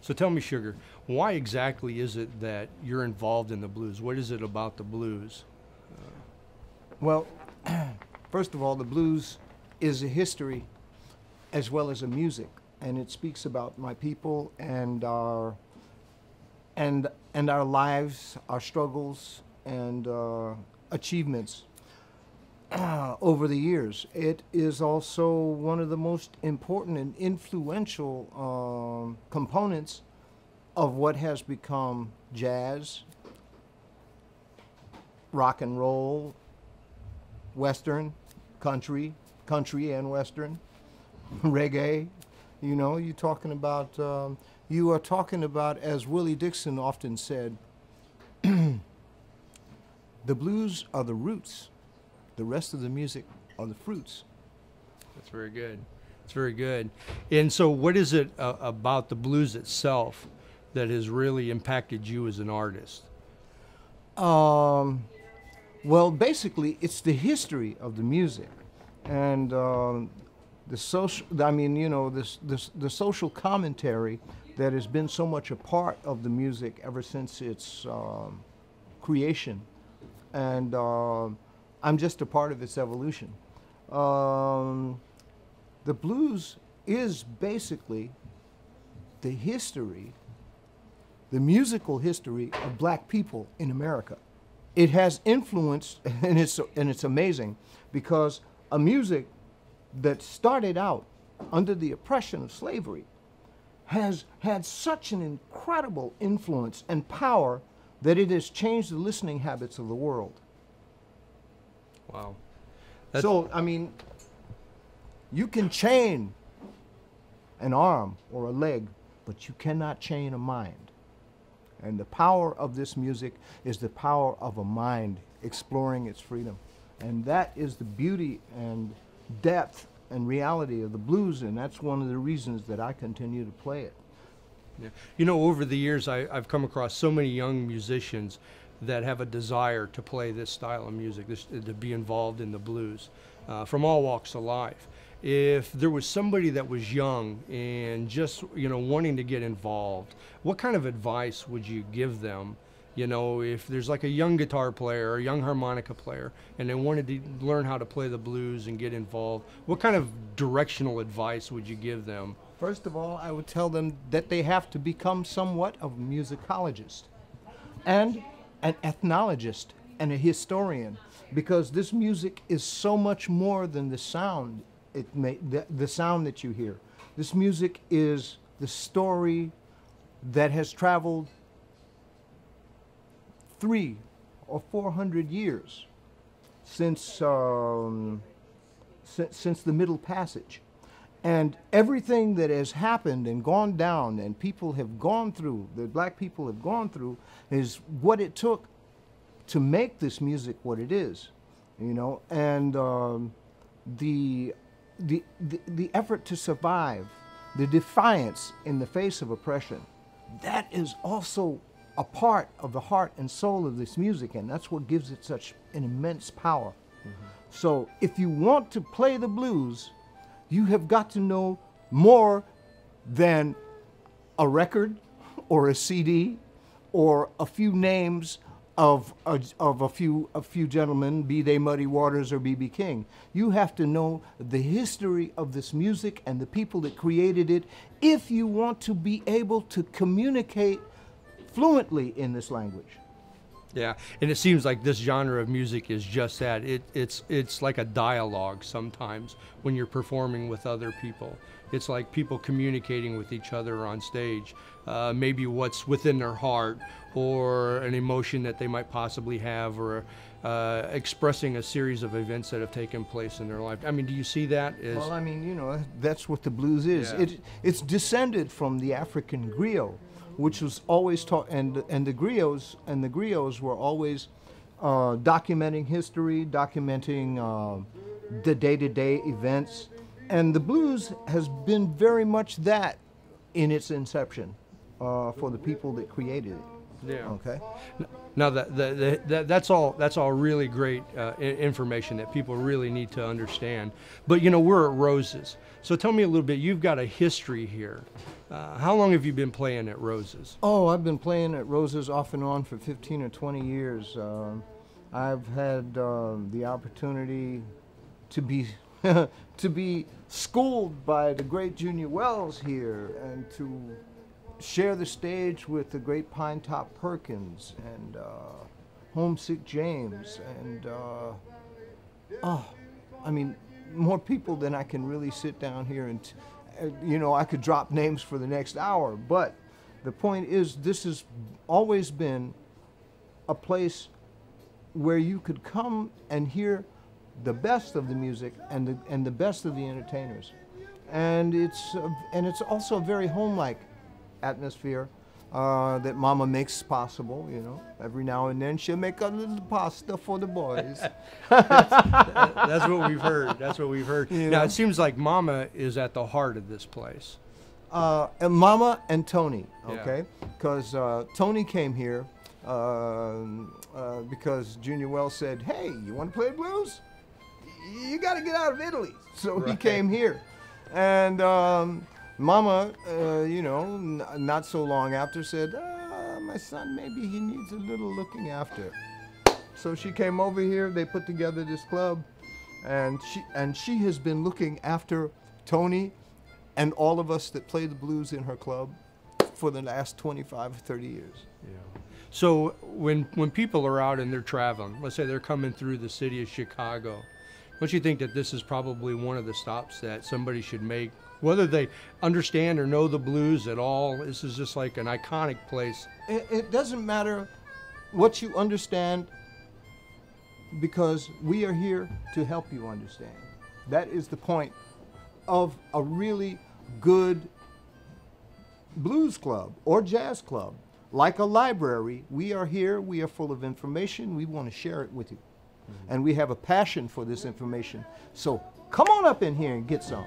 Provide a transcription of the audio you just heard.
So tell me, Sugar, why exactly is it that you're involved in the blues? What is it about the blues? Well, first of all, the blues is a history as well as a music, and it speaks about my people and our lives, our struggles, and achievements over the years. It is also one of the most important and influential components of what has become jazz, rock and roll, Western, country and Western, reggae. You know, you are talking about, as Willie Dixon often said, the blues are the roots. The rest of the music are the fruits. That's very good. It's very good. And so what is it about the blues itself that has really impacted you as an artist? Well, basically, it's the history of the music, and the social. I mean, you know, the social commentary that has been so much a part of the music ever since its creation, and I'm just a part of its evolution. The blues is basically the history, the musical history of black people in America. It has influenced, and it's amazing, because a music that started out under the oppression of slavery has had such an incredible influence and power that it has changed the listening habits of the world. Wow. So, I mean, you can chain an arm or a leg, but you cannot chain a mind. And the power of this music is the power of a mind exploring its freedom. And that is the beauty and depth and reality of the blues, and that's one of the reasons that I continue to play it. Yeah. You know, over the years, I've come across so many young musicians that have a desire to play this style of music, to be involved in the blues, from all walks of life. If there was somebody that was young and just, you know, wanting to get involved, what kind of advice would you give them? You know, if there's like a young guitar player or a young harmonica player and they wanted to learn how to play the blues and get involved, what kind of directional advice would you give them? First of all, I would tell them that they have to become somewhat of a musicologist and an ethnologist and a historian, because this music is so much more than the sound. The sound that you hear. This music is the story that has traveled 300 or 400 years since the Middle Passage. And everything that has happened and gone down and people have gone through, the black people have gone through, is what it took to make this music what it is, you know, and the effort to survive, the defiance in the face of oppression, that is also a part of the heart and soul of this music, and that's what gives it such an immense power. Mm-hmm. So if you want to play the blues, you have got to know more than a record or a CD or a few names of a few gentlemen, be they Muddy Waters or B.B. King. You have to know the history of this music and the people that created it if you want to be able to communicate fluently in this language. Yeah, and it seems like this genre of music is just that. It's like a dialogue sometimes when you're performing with other people. It's like people communicating with each other on stage, maybe what's within their heart or an emotion that they might possibly have, or expressing a series of events that have taken place in their life. I mean, do you see that? Well, I mean, you know, that's what the blues is. Yeah. It's descended from the African griot, which was always taught, and the griots were always documenting history, documenting the day-to-day events, and the blues has been very much that in its inception for the people that created it. Yeah. Okay. Now that's all really great information that people really need to understand. But you know, we're at Roses, so tell me a little bit. You've got a history here. How long have you been playing at Rose's? Oh, I've been playing at Rose's off and on for 15 or 20 years. I've had the opportunity to be to be schooled by the great Junior Wells here, and to share the stage with the great Pinetop Perkins and Homesick James, and I mean, more people than I can really sit down here and you know, I could drop names for the next hour. But the point is, this has always been a place where you could come and hear the best of the music and the best of the entertainers, and it's also a very home-like atmosphere that Mama makes possible. You know, every now and then she'll make a little pasta for the boys. That's what we've heard. That's what we've heard. You Now, know? it seems like Mama is at the heart of this place. And Mama and Tony, Yeah. okay? Because Tony came here because Junior Wells said, "Hey, you want to play blues? You got to get out of Italy." So he Right. came here. And Mama, you know, not so long after said, "My son, maybe he needs a little looking after." So she came over here, they put together this club, and she has been looking after Tony and all of us that play the blues in her club for the last 25 or 30 years. Yeah. So when people are out and they're traveling, let's say they're coming through the city of Chicago, don't you think that this is probably one of the stops that somebody should make? Whether they understand or know the blues at all, this is just like an iconic place. It doesn't matter what you understand, because we are here to help you understand. That is the point of a really good blues club or jazz club. Like a library, we are here, we are full of information, we want to share it with you. And we have a passion for this information. So come on up in here and get some.